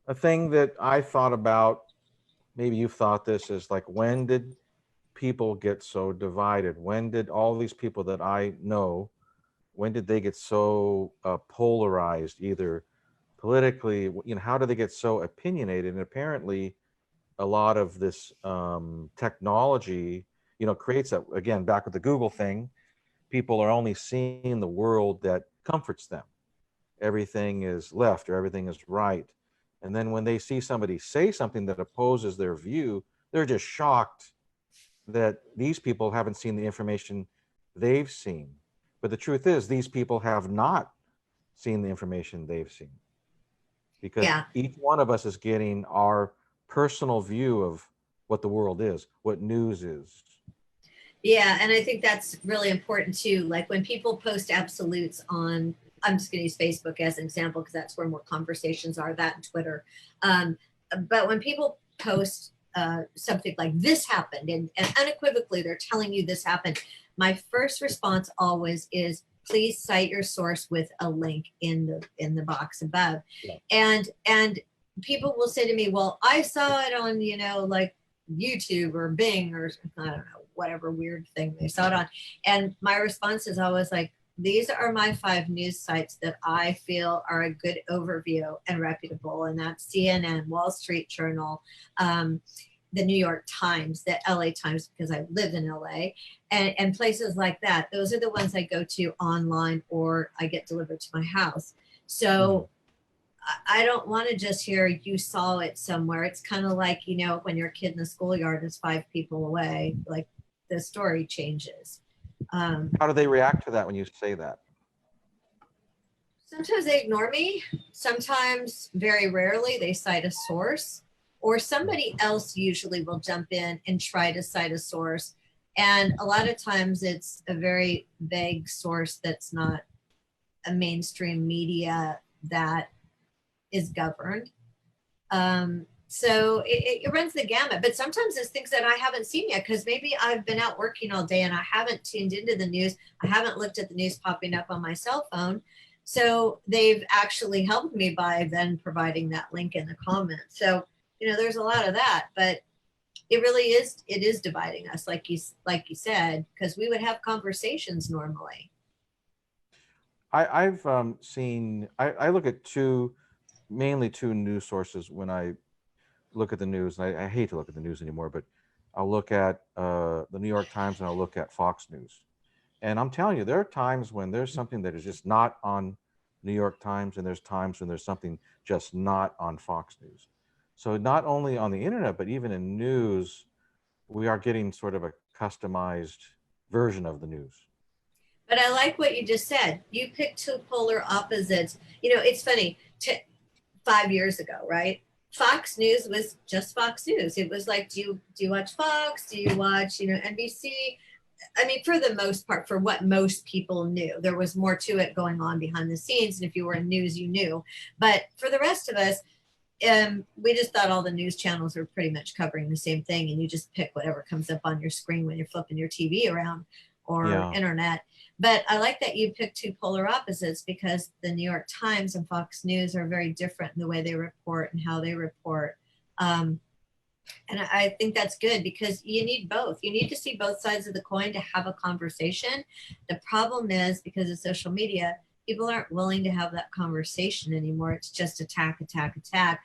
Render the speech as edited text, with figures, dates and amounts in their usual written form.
A thing that I thought about, maybe you've thought this, is like, when did people get so divided? When did all these people that I know, when did they get so polarized, either politically, how do they get so opinionated? And apparently a lot of this technology, creates that. Again, back with the Google thing, people are only seeing the world that comforts them. Everything is left or everything is right. And then when they see somebody say something that opposes their view, they're just shocked that these people haven't seen the information they've seen. But the truth is, these people have not seen the information they've seen, because Yeah. each one of us is getting our personal view of what the world is, what news is. Yeah, and I think that's really important too. Like when people post absolutes on, I'm just going to use Facebook as an example because that's where more conversations are, that and Twitter. Um, but when people post something like this happened and unequivocally they're telling you this happened, my first response always is please cite your source with a link in the box above. Yeah. And people will say to me, well, I saw it on, like YouTube or Bing or I don't know, whatever weird thing they saw it on. And my response is always like, these are my 5 news sites that I feel are a good overview and reputable. And that's CNN, Wall Street Journal, the New York Times, the LA Times, because I live in LA, and places like that. Those are the ones I go to online or I get delivered to my house. Mhm. So I don't want to just hear you saw it somewhere. It's kind of like, when your kid in the schoolyard is 5 people away, like the story changes. Um, How do they react to that when you say that? Sometimes they ignore me. Sometimes, very rarely, they cite a source, or somebody else usually will jump in and try to cite a source. And a lot of times it's a very vague source that's not a mainstream media that is governed. So it runs the gamut, but sometimes it's things that I haven't seen yet because maybe I've been out working all day and I haven't tuned into the news. I haven't looked at the news popping up on my cell phone. So they've actually helped me by then providing that link in the comments. So, there's a lot of that, but it is dividing us, like you said, because we would have conversations normally. I've seen, I look at mainly two news sources when I look at the news. And I hate to look at the news anymore, but I'll look at the New York Times and I'll look at Fox News. And I'm telling you, there are times when there's something that is just not on New York Times, and there's times when there's something just not on Fox News. So not only on the internet, but even in news, we are getting sort of a customized version of the news. But I like what you just said. You picked two polar opposites. It's funny. 5 years ago, right? Fox News was just Fox News. It was like, do you watch Fox? Do you watch NBC? I mean, for the most part, for what most people knew, there was more to it going on behind the scenes. And if you were in news, you knew. But for the rest of us, we just thought all the news channels were pretty much covering the same thing, and you just pick whatever comes up on your screen when you're flipping your TV around or Yeah. internet. But I like that you picked two polar opposites because the New York Times and Fox News are very different in the way they report and how they report. Um, and I think that's good because you need both. You need to see both sides of the coin to have a conversation. The problem is because of social media, people aren't willing to have that conversation anymore. It's just attack, attack, attack.